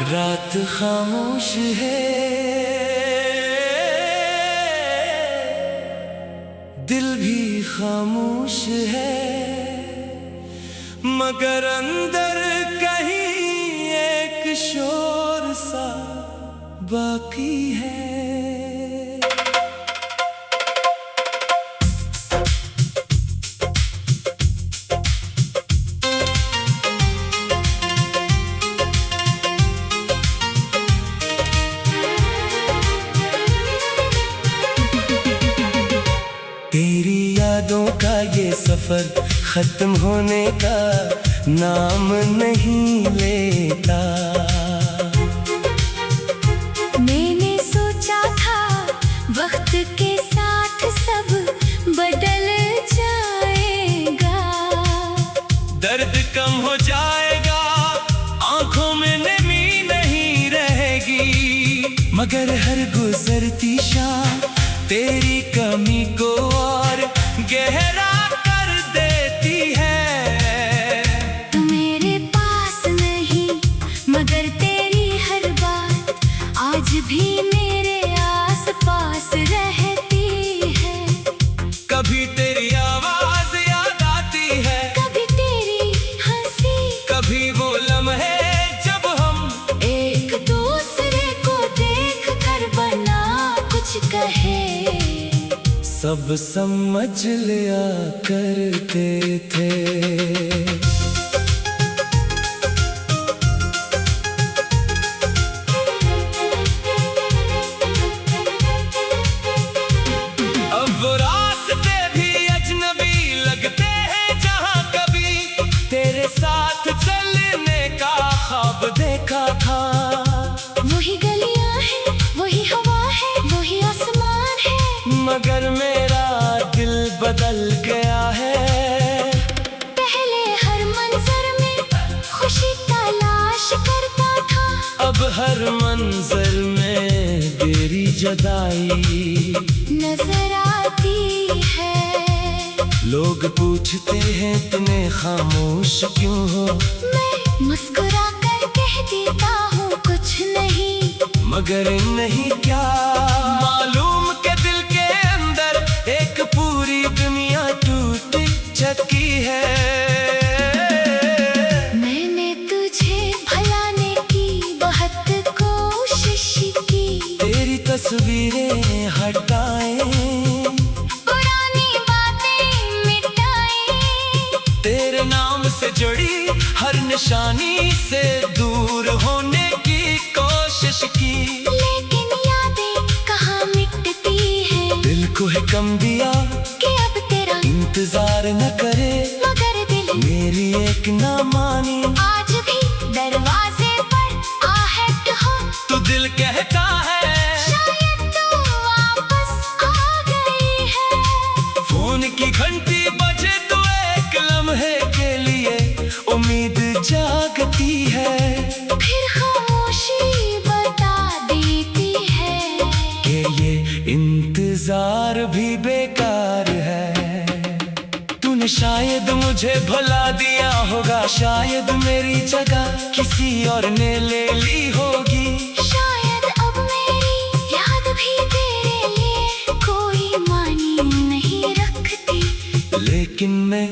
रात खामोश है, दिल भी खामोश है, मगर अंदर कहीं एक शोर सा बाकी है। तेरी यादों का ये सफर खत्म होने का नाम नहीं लेता। मैंने सोचा था वक्त के साथ सब बदल जाएगा, दर्द कम हो जाएगा, आंखों में नमी नहीं रहेगी, मगर हर गुजरती शाम तेरी कमी को और गहरा कर देती है। तू मेरे पास नहीं मगर तेरी हर बात आज भी मेरे आस पास रहती है। कभी तेरी आवाज याद आती है, कभी तेरी हंसी, कभी वो लम्हे जब हम एक दूसरे को देख कर बना कुछ कहे। सब समझ लिया करते थे। अब रास्ते भी अजनबी लगते हैं, जहाँ कभी तेरे साथ चलने का ख्वाब देखा था। वही गलियां हैं, वही हवा है, वही आसमान है, मगर मेरा दिल बदल गया है। पहले हर मंजर में खुशी तलाश करता था, अब हर मंजर में तेरी जुदाई नजर आती है। लोग पूछते हैं तुम्हें खामोश क्यों हो, मैं मुस्कुरा कर कह देता हूँ कुछ नहीं, मगर नहीं क्या मालूम के दिल के अंदर एक पूरी दुनिया टूट चुकी है। मैंने तुझे भुलाने की बहुत कोशिश की, तेरी तस्वीरें हटाए, पुरानी बातें मिटाए, तेरे नाम से जुड़ी हर निशानी से दूर होने की कोशिश की, लेकिन यादें कहाँ मिटती हैं। दिल को है कम दिया कि अब तेरा इंतजार न करे, मगर दिल मेरी एक ना मानी। आज भी दरवाजे पर आहट हो, तो दिल कहता है शायद तू वापस आ गई है। फोन की घंटी बजे तो एक लम्हे के लिए उम्मीद जागती है, फिर खामोशी बता देती है कि ये इंतजार भी बेकार है। तूने शायद मुझे भुला दिया होगा, शायद मेरी जगह किसी और ने ले ली होगी, शायद अब मेरी याद भी तेरे लिए कोई मानी नहीं रखती, लेकिन मैं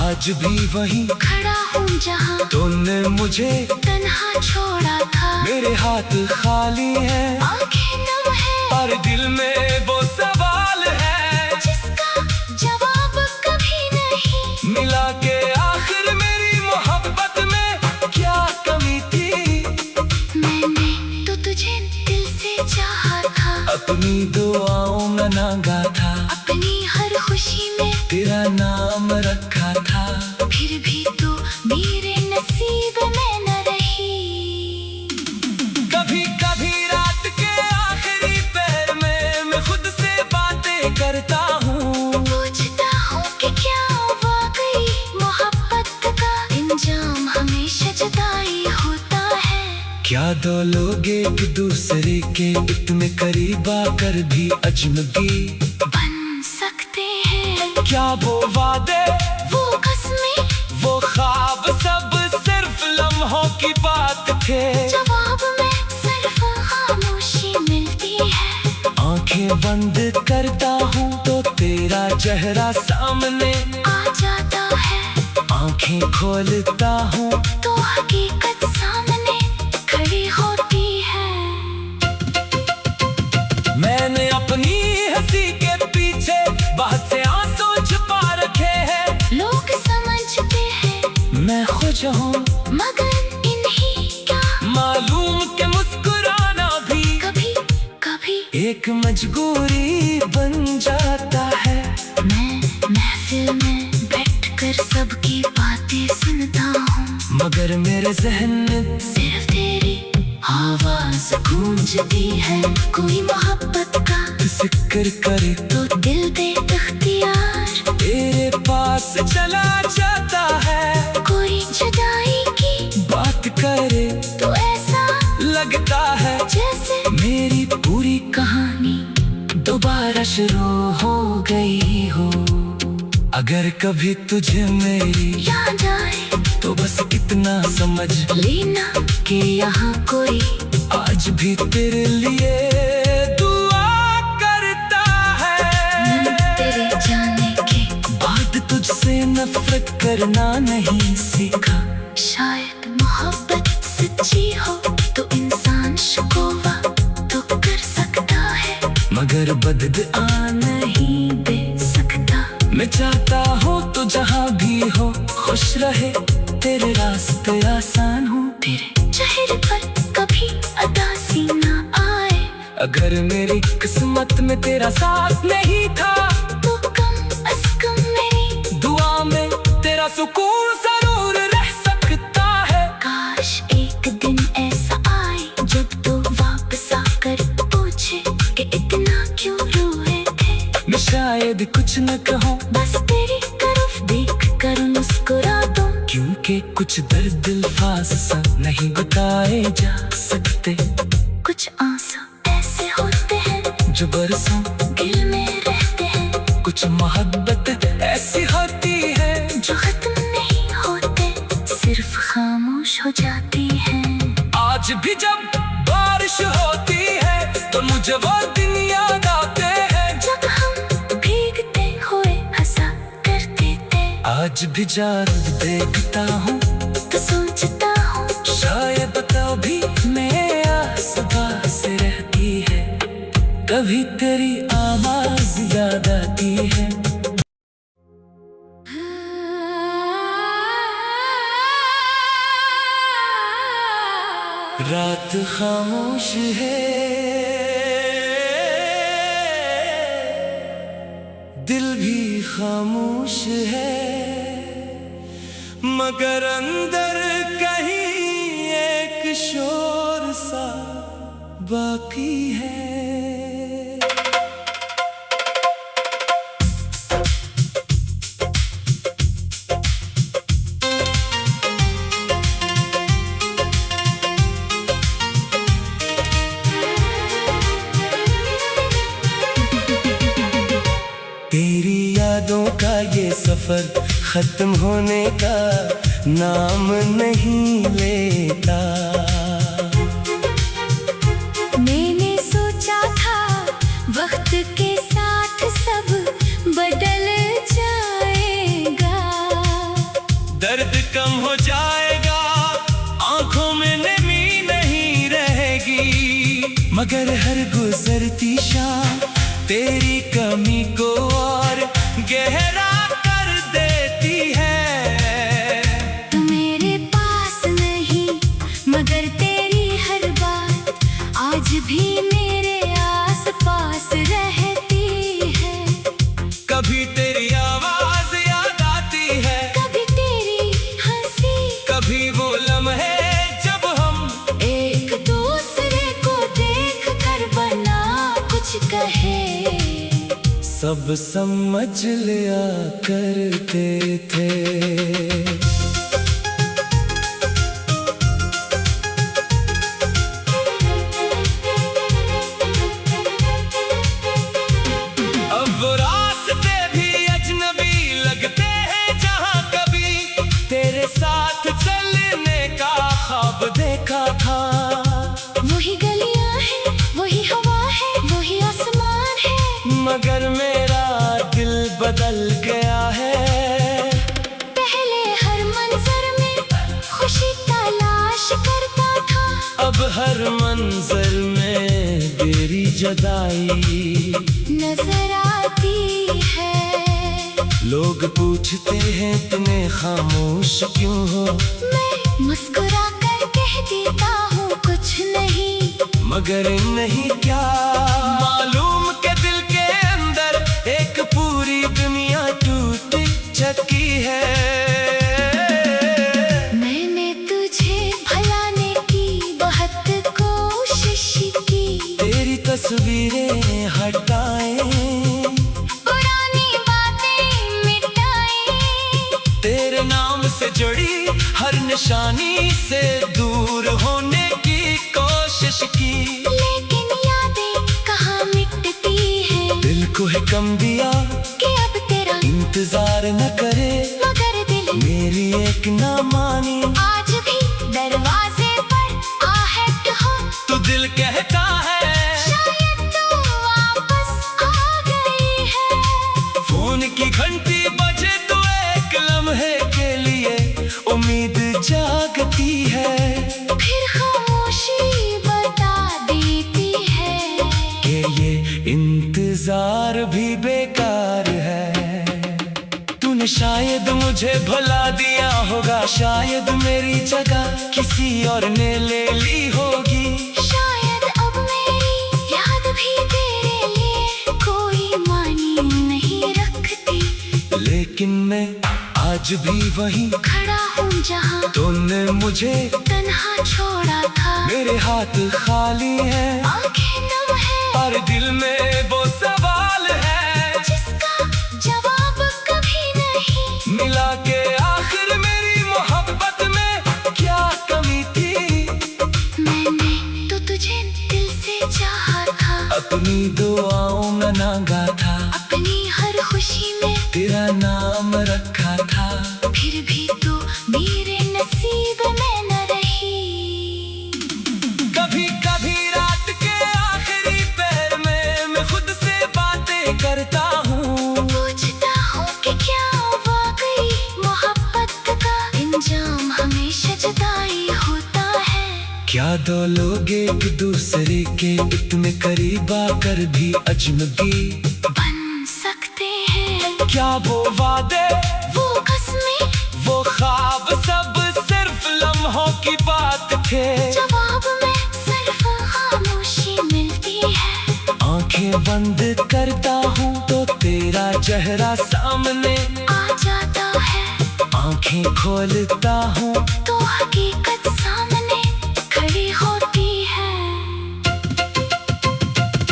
आज भी वहीं खड़ा हूँ जहाँ तूने मुझे तन्हा छोड़ा था। मेरे हाथ खाली है, आंखें नम है, और दिल में वो सवाल है जिसका जवाब कभी नहीं मिला के आखिर मेरी मोहब्बत में क्या कमी थी। मैंने तो तुझे दिल से चाहा था, अपनी दुआओं में नागा था, अपनी हर खुशी में तेरा नाम रखा था, फिर भी तू मेरे नसीब में न रही। कभी कभी रात के आखिरी पहर में मैं खुद से बातें करता हूँ, पूछता हूँ कि क्या वाकई मोहब्बत का इंजाम हमेशा जुदाई होता है। क्या दो लोग एक दूसरे के इतने करीब आकर भी अजनबी बन सकते हैं। क्या वो वादे, वो कसमें, वो ख्वाब सब सिर्फ लम्हों की बात थे। जवाब बंद करता हूँ तो तेरा चेहरा सामने आ जाता है। आंखें खोलता हूँ तो हकीकत सामने खड़ी होती है। मैंने अपनी हंसी के पीछे बहुत से आंसू छुपा रखे हैं। लोग समझते हैं मैं खुश हूँ मगर इन्हीं क्या मालूम के मुस्कुराना भी कभी कभी एक मजबूरी बन जाता है। मैं महफिल में बैठकर सबकी बातें सुनता हूँ, मगर मेरे जहन में सिर्फ तेरी आवाज गूंजती है। कोई मोहब्बत का जिक्र करे तो दिल दे इख्तियार, तेरे पास चला जाता है। कोई जुदाई की बात करे तो ऐसा लगता है जैसे मेरी पूरी कहानी दोबारा शुरू हो गई हो। अगर कभी तुझे मेरी याद आए तो बस इतना समझ लेना कि यहाँ कोई आज भी तेरे लिए दुआ करता है। तेरे जाने के बाद तुझसे नफरत करना नहीं सीखा। शायद मोहब्बत सच्ची हो तो इंसान शिकवा तो कर सकता है, मगर बददुआ नहीं दे सकता। मैं चाहता हूँ तो जहाँ भी हो खुश रहे, तेरे रास्ते आसान हो, तेरे चेहरे पर कभी उदासी ना आए। अगर मेरी किस्मत में तेरा साथ नहीं था तो कम अज कम मेरी दुआ में तेरा सुकून जरूर रह सकता है। काश एक दिन ऐसा आए जब तो वापस आकर पूछे कि इतना क्यों रोए थे। मैं शायद कुछ न कहूँ बस तेरी तरफ देख कर मुस्कुरा दूं, क्योंकि कुछ दर्द अल्फाज सा नहीं बताए जा सकते। कुछ आंसू ऐसे होते हैं जो बरसों दिल में रहते हैं, कुछ मोहब्बत ऐसी होती है जो खत्म नहीं होते सिर्फ खामोश हो जाती हैं। आज भी जब बारिश होती है तो मुझे वो दिन याद आते हैं जब हम भीगते हुए हंसा करते थे। आज भी जब देखता हूँ तो सोचता हूँ शायद तभी मैं आस-पास रहती है, कभी तेरी आवाज याद आती है। रात खामोश है, दिल भी खामोश है, मगर अंदर कहीं एक शोर सा बाकी है। तेरी यादों का ये सफर खत्म होने का नाम नहीं लेता। मैंने सोचा था वक्त के साथ सब बदल जाएगा, दर्द कम हो जाएगा, आंखों में नमी नहीं रहेगी, मगर हर गुजरती शाम तेरी कमी को और गहरा कर देती है। तू मेरे पास नहीं मगर तेरी हर बात आज भी मेरे आस पास रहती है। कभी तेरी आवाज याद आती है, कभी तेरी हंसी, कभी वो लम्हे जब हम एक दूसरे को देख कर बना कुछ कहे। सब समझ लिया करते थे। अब वो रास्ते भी अजनबी लगते हैं जहाँ कभी तेरे साथ चलने का ख्वाब देखा था। वही गलियां हैं, वही हवा है, वही आसमान है, गया है। पहले हर मंजर में खुशी तलाश करता था, अब हर मंजर में तेरी जुदाई नजर आती है। लोग पूछते हैं तुम्हें खामोश क्यों हो, मैं मुस्कुरा कर कह देता हूँ कुछ नहीं, मगर नहीं क्या मालूम के दिल के अंदर एक पूरी दुनिया टूट चुकी है। मैंने तुझे भुलाने की बहुत कोशिश की, तेरी तस्वीरें हटाए, पुरानी बातें मिटाए, तेरे नाम से जुड़ी हर निशानी से दूर होने की कोशिश की, लेकिन यादें कहाँ मिटती है। दिल को है कम दिया कि अब तेरा इंतजार न करे, मगर दिल मेरी एक ना मानी। आज भी दरवाजे पर आहट हो, तो दिल कहता है शायद तू वापस आ गई है। फोन की घंटी बजे तो एक लम्हे के लिए उम्मीद जागती है, फिर खामोशी बता देती है कि ये इंतजार भी बेकार है। तूने शायद मुझे भुला दिया होगा, शायद मेरी जगह किसी और ने ले ली होगी, शायद अब मेरी याद भी तेरे लिए कोई मानी नहीं रखती, लेकिन मैं आज भी वहीं खड़ा हूँ जहाँ तूने मुझे तन्हा छोड़ा था। मेरे हाथ खाली हैं आंखें नम है और दिल में वो सवाल है जिसका जवाब कभी नहीं मिला के आखिर मेरी मोहब्बत में क्या कमी थी। मैंने तो तुझे दिल से चाहा था, अपनी दुआओं में नागा था, अपनी हर खुशी में तेरा नाम रखा था, फिर भी तू मेरे नसीब में न रही। कभी कभी रात के आखिरी पहर में मैं खुद से बातें करता हूँ, पूछता हूँ कि क्या वाकई मोहब्बत का इंजाम हमेशा जुदाई होता है। क्या दो लोग एक दूसरे के इतने करीब आकर भी अजनबी बन सकते हैं, क्या वो वादे वो कसमें वो ख्वाब सब सिर्फ लम्हों की बात थे। जवाब में सिर्फ खामोशी मिलती है। आंखें बंद करता हूँ तो तेरा चेहरा सामने आ जाता है, आंखें खोलता हूँ तो हकीकत सामने खड़ी होती है।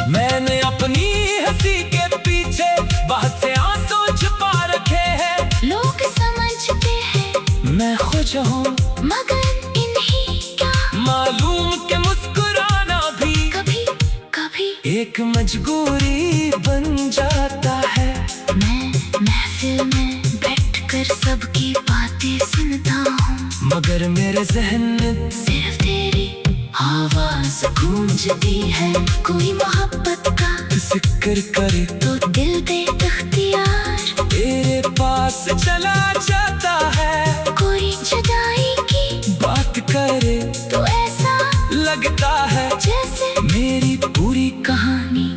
मैंने अपनी हंसी के पीछे बहुत से आंसू छुपा रखे हैं, लोग समझते हैं मैं खुश हूँ मगर इन्हीं क्या मालूम के मुस्कुराना भी कभी कभी एक मजबूरी बन जाता है। मैं महफिल में बैठकर सबकी बातें सुनता हूँ, मगर मेरे जहन में सिर्फ तेरी आवाज गूंजती है। कोई मोहब्बत का जिक्र करे तो दिल दे इख्तियार, तेरे पास चला जाता है, कोई जुदाई की बात करे तो ऐसा लगता है जैसे मेरी पूरी कहानी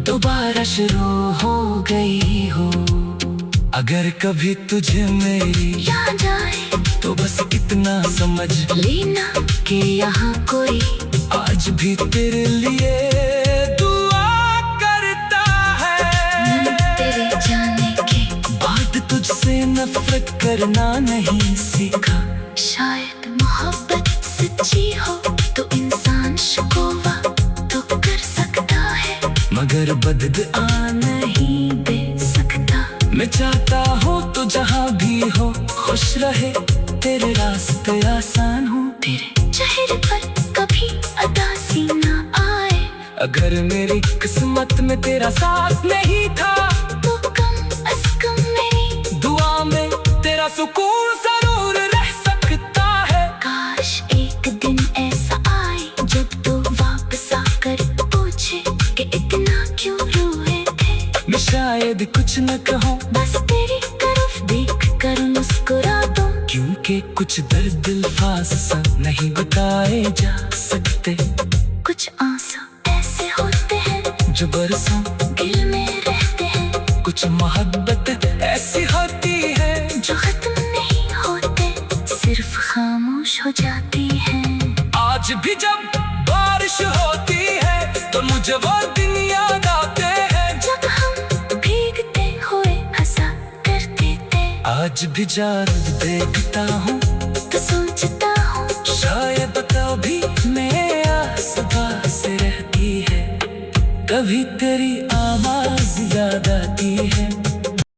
दोबारा शुरू हो गई हो। अगर कभी तुझे मेरी याद आए तो बस इतना समझ लेना कि यहाँ कोई आज भी तेरे लिए दुआ करता है। तेरे जाने के बाद तुझसे नफरत करना नहीं सीखा, शायद मोहब्बत सच्ची हो तो इंसान शिकवा तो कर सकता है, मगर बददुआ नहीं दे सकता। मैं चाहता हूँ तो जहाँ भी हो खुश रहे, तेरे रास्ते आसान हो, तेरे चेहरे पर कभी उदासी ना आए। अगर मेरी किस्मत में तेरा साथ नहीं था तो कम अज कम मेरी दुआ में तेरा सुकून जरूर रह सकता है। काश एक दिन ऐसा आए जब तो वापस आकर पूछे कि इतना क्यों रोए थे। मैं शायद कुछ न कहूँ बस बस तेरी तरफ देख कर मुस्कुरा दूं। क्योंकि कुछ दर्द अल्फाज सा नहीं बताए जा सकते। कुछ आंसू ऐसे होते हैं जो बरसों दिल में रहते हैं। कुछ मोहब्बत ऐसी होती है जो खत्म नहीं होते, सिर्फ खामोश हो जाती है। आज भी जब बारिश होती है तो मुझे वो दिन याद आते हैं जब हम भीगते हुए हंसा करते थे। आज भी जब देखता हूँ तो सोचता हूँ शायद कभी मेरे आस-पास रहती है। कभी तेरी आवाज याद आती है